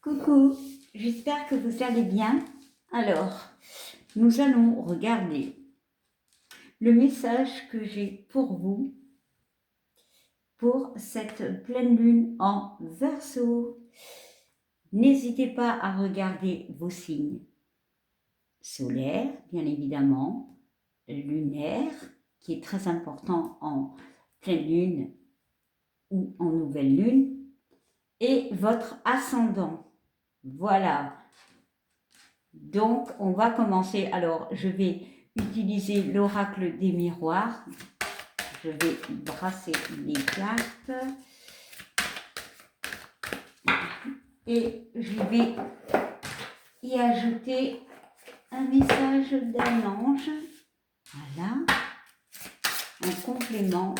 Coucou, j'espère que vous allez bien. Alors, nous allons regarder le message que j'ai pour vous pour cette pleine lune en Verseau. N'hésitez pas à regarder vos signes solaires, bien évidemment, lunaires, qui est très important en pleine lune ou en nouvelle lune, et votre ascendant. Voilà. Donc, on va commencer. Alors, je vais utiliser l'oracle des miroirs. Je vais brasser les cartes. Et je vais y ajouter un message d'un ange. Voilà. En complément.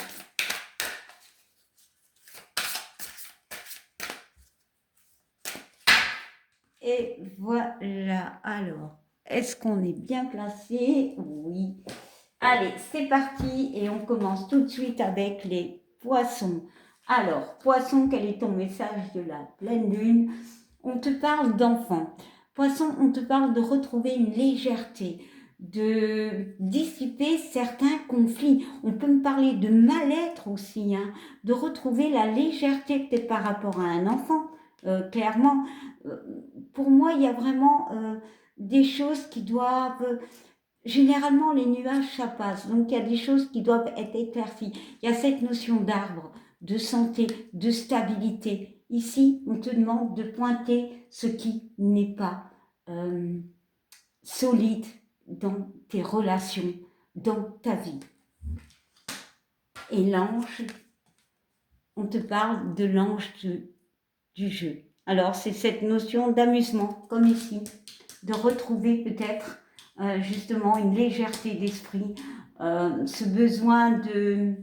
Et voilà. Alors, est-ce qu'on est bien placé? Oui. Allez, c'est parti et on commence tout de suite avec les poissons. Alors, poisson, quel est ton message de la pleine lune? On te parle d'enfant. Poisson, on te parle de retrouver une légèreté, de dissiper certains conflits. On peut me parler de mal-être aussi, hein, de retrouver la légèreté peut-être par rapport à un enfant. Clairement, pour moi, il y a vraiment des choses qui doivent... Généralement, les nuages, ça passe. Donc, il y a des choses qui doivent être éclaircies. Il y a cette notion d'arbre, de santé, de stabilité. Ici, on te demande de pointer ce qui n'est pas solide dans tes relations, dans ta vie. Et l'ange, on te parle de l'ange du jeu. Alors, c'est cette notion d'amusement, comme ici, de retrouver peut-être justement une légèreté d'esprit, ce besoin de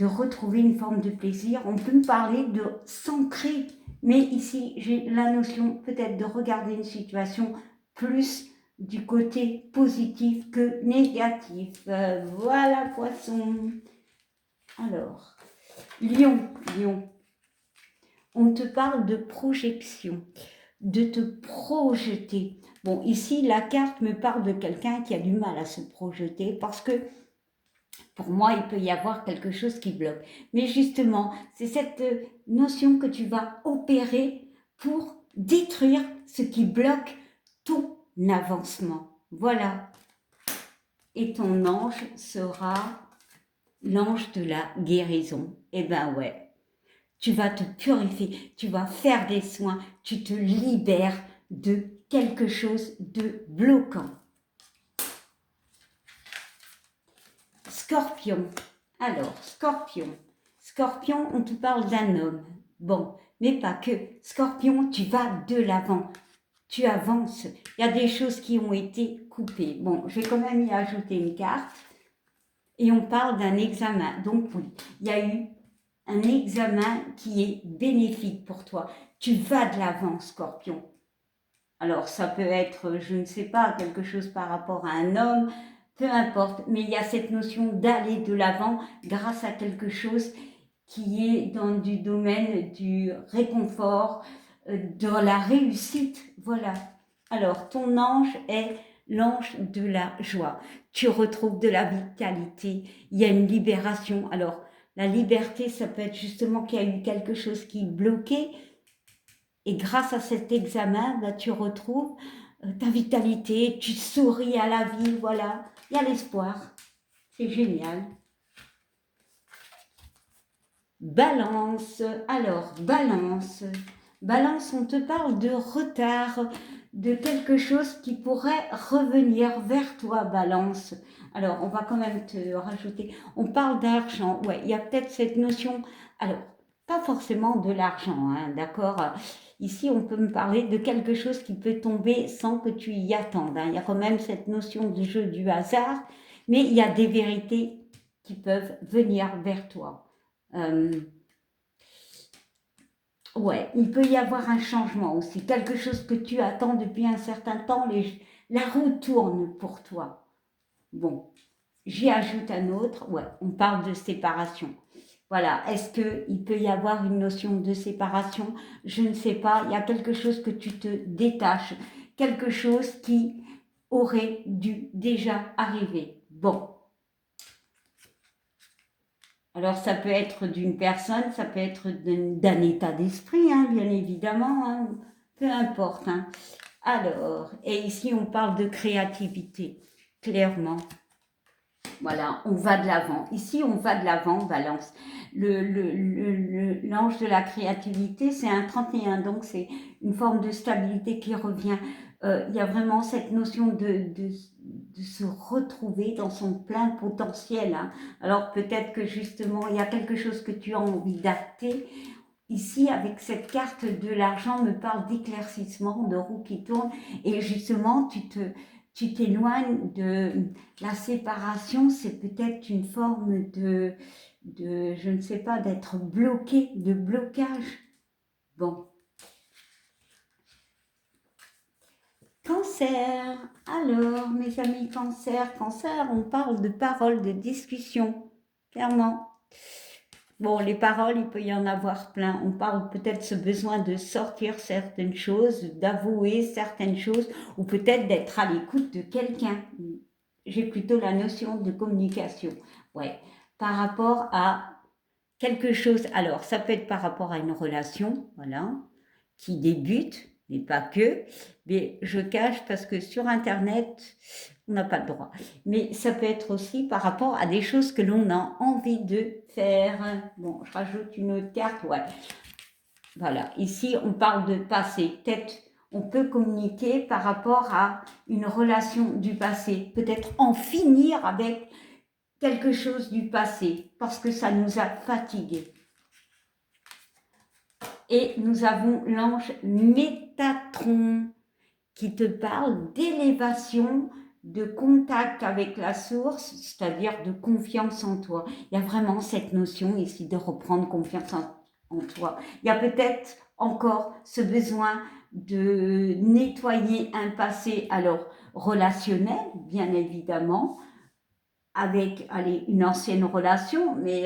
retrouver une forme de plaisir. On peut me parler de s'ancrer, mais ici j'ai la notion peut-être de regarder une situation plus du côté positif que négatif. Voilà, poisson. Alors, lion, on te parle de projection, de te projeter. Bon, ici, la carte me parle de quelqu'un qui a du mal à se projeter parce que, pour moi, il peut y avoir quelque chose qui bloque. Mais justement, c'est cette notion que tu vas opérer pour détruire ce qui bloque ton avancement. Voilà. Et ton ange sera l'ange de la guérison. Eh ben ouais. Tu vas te purifier, tu vas faire des soins, tu te libères de quelque chose de bloquant. Scorpion. Alors, Scorpion. Scorpion, on te parle d'un homme. Bon, mais pas que. Scorpion, tu vas de l'avant. Tu avances. Il y a des choses qui ont été coupées. Bon, je vais quand même y ajouter une carte. Et on parle d'un examen. Donc oui, il y a eu un examen qui est bénéfique pour toi. Tu vas de l'avant, Scorpion. Alors, ça peut être, je ne sais pas, quelque chose par rapport à un homme, peu importe, mais il y a cette notion d'aller de l'avant grâce à quelque chose qui est dans du domaine du réconfort, de la réussite, voilà. Alors, ton ange est l'ange de la joie. Tu retrouves de la vitalité, il y a une libération. Alors, la liberté, ça peut être justement qu'il y a eu quelque chose qui bloquait. Et grâce à cet examen, bah, tu retrouves ta vitalité, tu souris à la vie, voilà. Il y a l'espoir. C'est génial. Balance. Alors, balance. Balance, on te parle de retard, de quelque chose qui pourrait revenir vers toi, balance. Alors, on va quand même te rajouter. On parle d'argent. Ouais, il y a peut-être cette notion. Alors, pas forcément de l'argent, hein, d'accord? Ici, on peut me parler de quelque chose qui peut tomber sans que tu y attendes. Hein. Il y a quand même cette notion du jeu du hasard, mais il y a des vérités qui peuvent venir vers toi. Ouais, il peut y avoir un changement aussi, quelque chose que tu attends depuis un certain temps, la roue tourne pour toi. Bon, j'y ajoute un autre, ouais, on parle de séparation. Voilà, est-ce qu'il peut y avoir une notion de séparation? Je ne sais pas, il y a quelque chose que tu te détaches, quelque chose qui aurait dû déjà arriver. Bon, alors ça peut être d'une personne, ça peut être d'un état d'esprit, hein, bien évidemment, hein, peu importe. Hein. Alors, et ici on parle de créativité, clairement. Voilà, on va de l'avant. Ici, on va de l'avant, Balance. L'ange de la créativité, c'est un 31, donc c'est une forme de stabilité qui revient. Il y a vraiment cette notion de se retrouver dans son plein potentiel. Hein. Alors peut-être que justement, il y a quelque chose que tu as envie d'acter. Ici, avec cette carte de l'argent, me parle d'éclaircissement, de roue qui tourne, et justement, tu t'éloignes de la séparation, c'est peut-être une forme je ne sais pas, d'être bloqué, de blocage. Bon. Cancer. Alors, mes amis cancer, on parle de paroles, de discussion, clairement. Bon, les paroles, il peut y en avoir plein. On parle peut-être ce besoin de sortir certaines choses, d'avouer certaines choses, ou peut-être d'être à l'écoute de quelqu'un. J'ai plutôt la notion de communication. Ouais, par rapport à quelque chose. Alors, ça peut être par rapport à une relation, voilà, qui débute, mais pas que. Mais je cache parce que sur Internet, on n'a pas le droit. Mais ça peut être aussi par rapport à des choses que l'on a envie de faire. Bon, je rajoute une autre carte, ouais. Voilà, ici, on parle de passé. Peut-être on peut communiquer par rapport à une relation du passé. Peut-être en finir avec quelque chose du passé parce que ça nous a fatigués. Et nous avons l'ange Métatron qui te parle d'élévation, de contact avec la source, c'est-à-dire de confiance en toi. Il y a vraiment cette notion ici de reprendre confiance en toi. Il y a peut-être encore ce besoin de nettoyer un passé, alors relationnel, bien évidemment, avec une ancienne relation, mais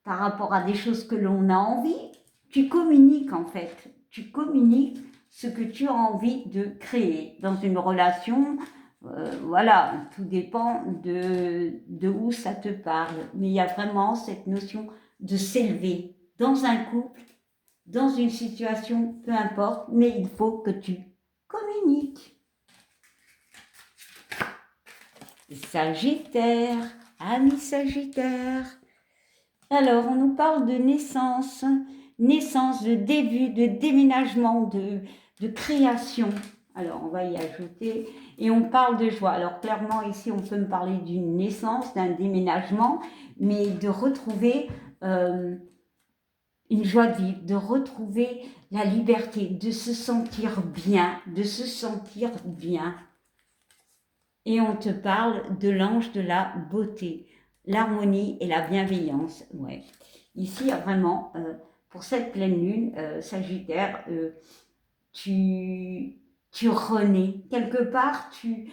par rapport à des choses que l'on a envie, tu communiques en fait. Tu communiques ce que tu as envie de créer dans une relation. Voilà, tout dépend de où ça te parle. Mais il y a vraiment cette notion de s'élever dans un couple, dans une situation, peu importe, mais il faut que tu communiques. Sagittaire, ami Sagittaire. Alors, on nous parle de naissance, naissance, de début, de déménagement, de création. Alors, on va y ajouter. Et on parle de joie. Alors, clairement, ici, on peut me parler d'une naissance, d'un déménagement, mais de retrouver une joie de vivre, de retrouver la liberté, de se sentir bien, de se sentir bien. Et on te parle de l'ange de la beauté, l'harmonie et la bienveillance. Ouais. Ici, il y a vraiment, pour cette pleine lune, Sagittaire, tu renais. Quelque part, tu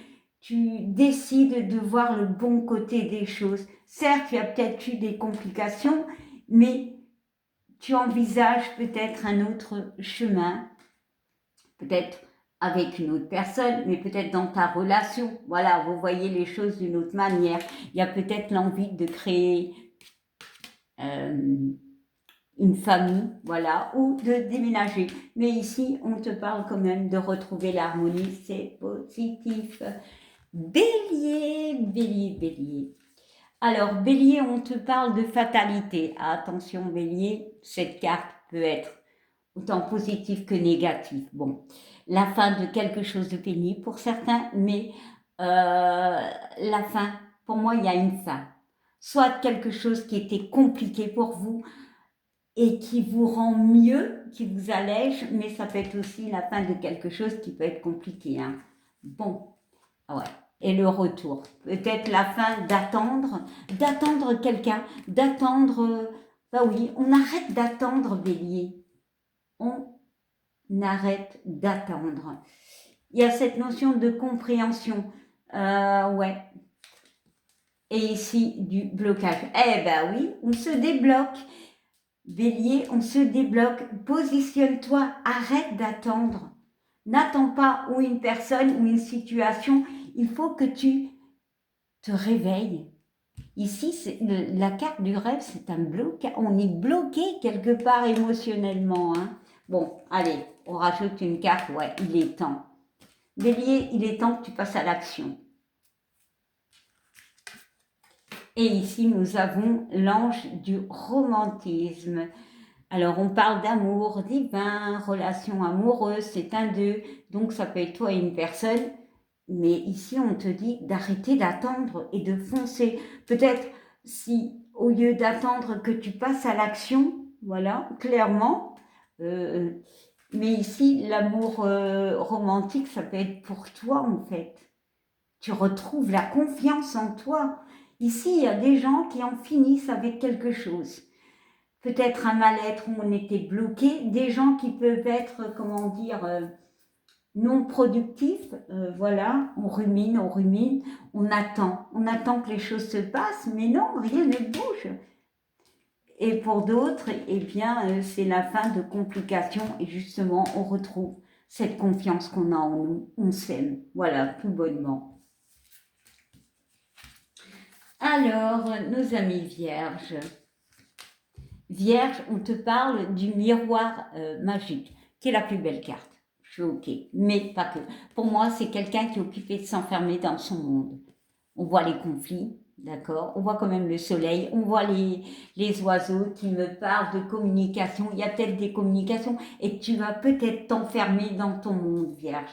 décides de voir le bon côté des choses. Certes, tu as peut-être eu des complications, mais tu envisages peut-être un autre chemin, peut-être avec une autre personne, mais peut-être dans ta relation. Voilà, vous voyez les choses d'une autre manière. Il y a peut-être l'envie de créer une famille, voilà, ou de déménager. Mais ici, on te parle quand même de retrouver l'harmonie, c'est positif. Bélier, bélier, bélier. Alors, bélier, on te parle de fatalité. Attention, bélier, cette carte peut être autant positive que négative. Bon, la fin de quelque chose de pénible pour certains, mais la fin, pour moi, il y a une fin. Soit quelque chose qui était compliqué pour vous et qui vous rend mieux, qui vous allège, mais ça peut être aussi la fin de quelque chose qui peut être compliqué. Hein. Bon, ouais. Et le retour. Peut-être la fin d'attendre quelqu'un, d'attendre... bah oui, on arrête d'attendre, bélier. On arrête d'attendre. Il y a cette notion de compréhension. Ouais. Et ici, du blocage. Eh ben oui, on se débloque. Bélier, on se débloque. Positionne-toi, arrête d'attendre. N'attends pas ou une personne ou une situation. Il faut que tu te réveilles. Ici, la carte du rêve, c'est un blocage. On est bloqué quelque part émotionnellement. Hein. Bon, allez, on rajoute une carte. Ouais, il est temps. Bélier, il est temps que tu passes à l'action. Et ici, nous avons l'ange du romantisme. Alors, on parle d'amour divin, relation amoureuse, c'est un deux, donc ça peut être toi et une personne. Mais ici, on te dit d'arrêter d'attendre et de foncer. Peut-être si, au lieu d'attendre que tu passes à l'action, voilà, clairement. Mais ici, l'amour romantique, ça peut être pour toi, en fait. Tu retrouves la confiance en toi. Ici, il y a des gens qui en finissent avec quelque chose. Peut-être un mal-être où on était bloqué, des gens qui peuvent être, comment dire, non productifs. Voilà, on rumine, on attend que les choses se passent, mais non, rien ne bouge. Et pour d'autres, eh bien, c'est la fin de complications et justement, on retrouve cette confiance qu'on a en nous, on s'aime, voilà, tout bonnement. Alors, nos amis vierges. Vierge, on te parle du miroir magique, qui est la plus belle carte. Je suis ok, mais pas que. Pour moi, c'est quelqu'un qui est occupé de s'enfermer dans son monde. On voit les conflits, d'accord. On voit quand même le soleil, on voit les oiseaux qui me parlent de communication. Il y a peut-être des communications et tu vas peut-être t'enfermer dans ton monde, Vierge.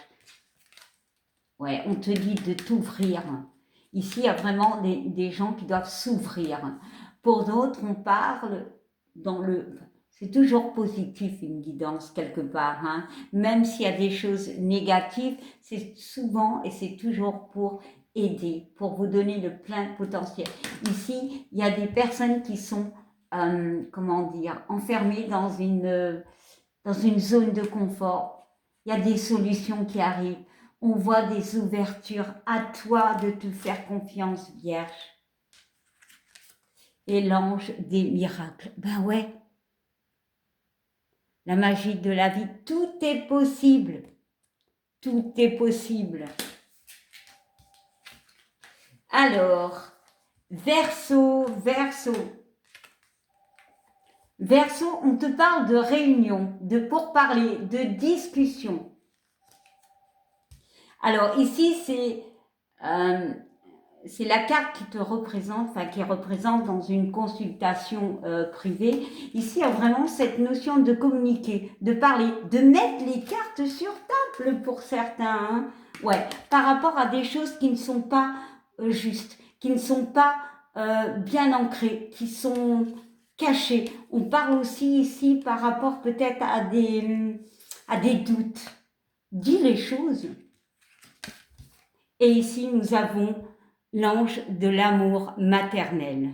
Ouais, on te dit de t'ouvrir. Ici, il y a vraiment des gens qui doivent s'ouvrir. Pour d'autres, on parle dans le... C'est toujours positif une guidance quelque part. Hein. Même s'il y a des choses négatives, c'est souvent et c'est toujours pour aider, pour vous donner le plein potentiel. Ici, il y a des personnes qui sont, comment dire, enfermées dans une zone de confort. Il y a des solutions qui arrivent. On voit des ouvertures. À toi de te faire confiance, Vierge. Et l'ange des miracles. Ben ouais. La magie de la vie. Tout est possible. Tout est possible. Alors, Verseau, Verseau. Verseau, on te parle de réunion, de pourparlers, de discussion. Alors ici, c'est la carte qui te représente, enfin qui représente dans une consultation privée. Ici, il y a vraiment cette notion de communiquer, de parler, de mettre les cartes sur table pour certains. Hein. Ouais, par rapport à des choses qui ne sont pas justes, qui ne sont pas bien ancrées, qui sont cachées. On parle aussi ici par rapport peut-être à des doutes. Dis les choses. Et ici, nous avons l'ange de l'amour maternel.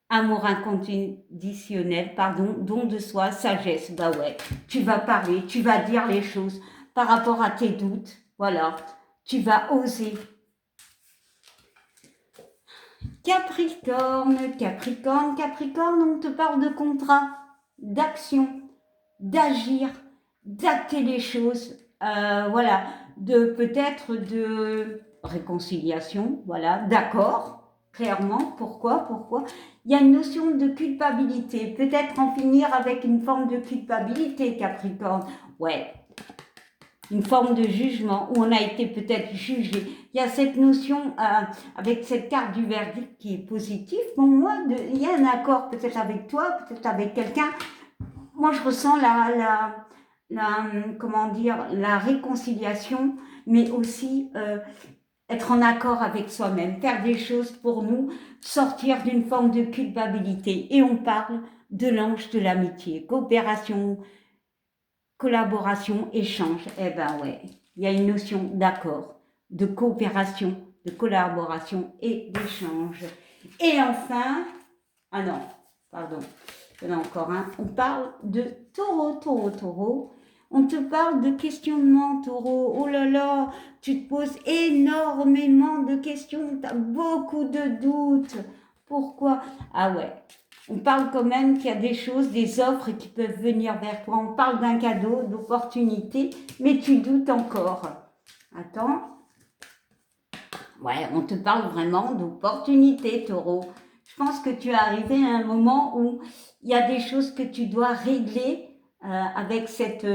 Amour inconditionnel, pardon, don de soi, sagesse. Bah ouais, tu vas parler, tu vas dire les choses par rapport à tes doutes. Voilà, tu vas oser. Capricorne, Capricorne, Capricorne, on te parle de contrat, d'action, d'agir, d'acter les choses. Voilà, de peut-être de réconciliation, voilà, d'accord, clairement, pourquoi il y a une notion de culpabilité, peut-être en finir avec une forme de culpabilité, Capricorne, ouais, une forme de jugement, où on a été peut-être jugé. Il y a cette notion, avec cette carte du verdict qui est positive, pour moi, il y a un accord peut-être avec toi, peut-être avec quelqu'un. Moi, je ressens comment dire, la réconciliation, mais aussi être en accord avec soi-même, faire des choses pour nous, sortir d'une forme de culpabilité. Et on parle de l'ange de l'amitié, coopération, collaboration, échange. Eh ben ouais, il y a une notion d'accord, de coopération, de collaboration et d'échange. Et enfin, ah non, pardon, il y en a encore un, on parle de taureau, taureau, taureau. On te parle de questionnement, taureau. Oh là là, tu te poses énormément de questions, tu as beaucoup de doutes. Pourquoi? Ah ouais, on parle quand même qu'il y a des choses, des offres qui peuvent venir vers toi. On parle d'un cadeau, d'opportunité, mais tu doutes encore. Attends. Ouais, on te parle vraiment d'opportunité, taureau. Je pense que tu es arrivé à un moment où il y a des choses que tu dois régler avec cette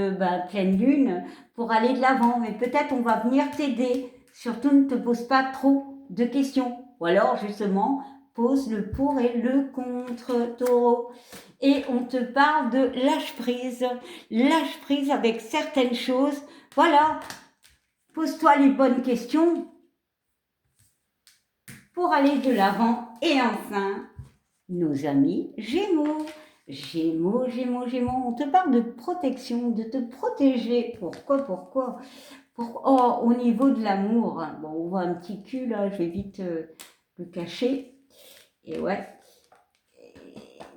pleine lune pour aller de l'avant. Mais peut-être on va venir t'aider. Surtout ne te pose pas trop de questions. Ou alors justement, pose le pour et le contre, taureau. Et on te parle de lâche prise. Lâche prise avec certaines choses. Voilà, pose-toi les bonnes questions pour aller de l'avant. Et enfin, nos amis Gémeaux. Gémeaux, Gémeaux, Gémeaux, on te parle de protection, de te protéger. Pourquoi Oh, au niveau de l'amour. Bon, on voit un petit cul là, je vais vite le cacher. Et ouais,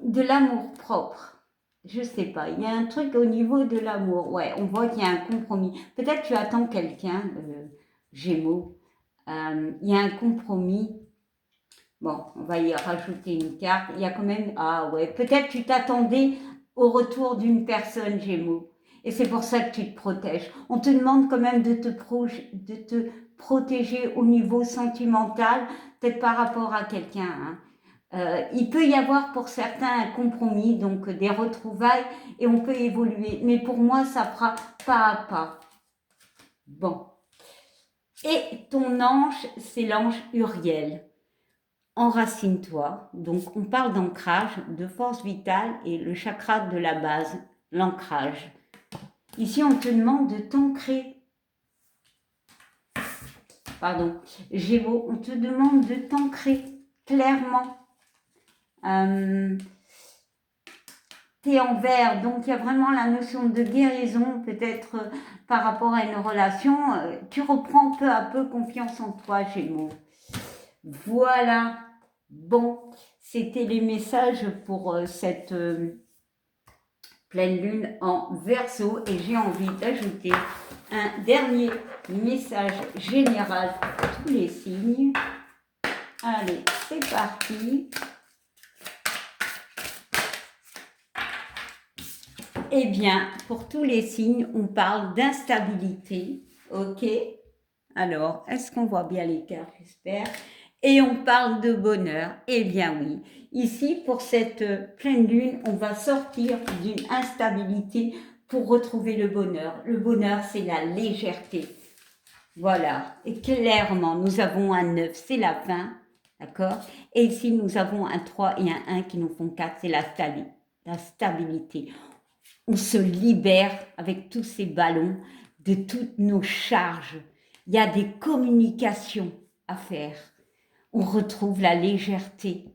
de l'amour propre. Je sais pas, il y a un truc au niveau de l'amour. Ouais, on voit qu'il y a un compromis. Peut-être tu attends quelqu'un, Gémeaux. Il y a un compromis. Bon, on va y rajouter une carte. Il y a quand même... Ah ouais, peut-être tu t'attendais au retour d'une personne, Gémeaux. Et c'est pour ça que tu te protèges. On te demande quand même de te protéger au niveau sentimental, peut-être par rapport à quelqu'un. Hein. Il peut y avoir pour certains un compromis, donc des retrouvailles, et on peut évoluer. Mais pour moi, ça fera pas à pas. Bon. Et ton ange, c'est l'ange Uriel. Enracine-toi. Donc, on parle d'ancrage, de force vitale et le chakra de la base, l'ancrage. Ici, on te demande de t'ancrer. Pardon, Gémeaux, on te demande de t'ancrer clairement. T'es en vert, donc il y a vraiment la notion de guérison, peut-être par rapport à une relation. Tu reprends peu à peu confiance en toi, Gémeaux. Voilà. Bon, c'était les messages pour cette pleine lune en Verseau et j'ai envie d'ajouter un dernier message général pour tous les signes. Allez, c'est parti. Eh bien, pour tous les signes, on parle d'instabilité, ok? Alors, est-ce qu'on voit bien les cartes, j'espère? Et on parle de bonheur. Eh bien oui, ici, pour cette pleine lune, on va sortir d'une instabilité pour retrouver le bonheur. Le bonheur, c'est la légèreté. Voilà, et clairement, nous avons un 9, c'est la fin, d'accord? Et ici, nous avons un 3 et un 1 qui nous font 4, c'est la stabilité. On se libère avec tous ces ballons de toutes nos charges. Il y a des communications à faire. On retrouve la légèreté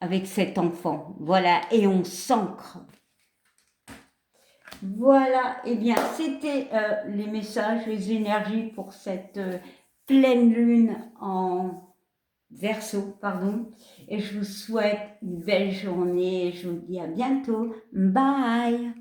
avec cet enfant. Voilà, et on s'ancre. Voilà, et bien, c'était les messages, les énergies pour cette pleine lune en Verseau, pardon. Et je vous souhaite une belle journée. Je vous dis à bientôt. Bye!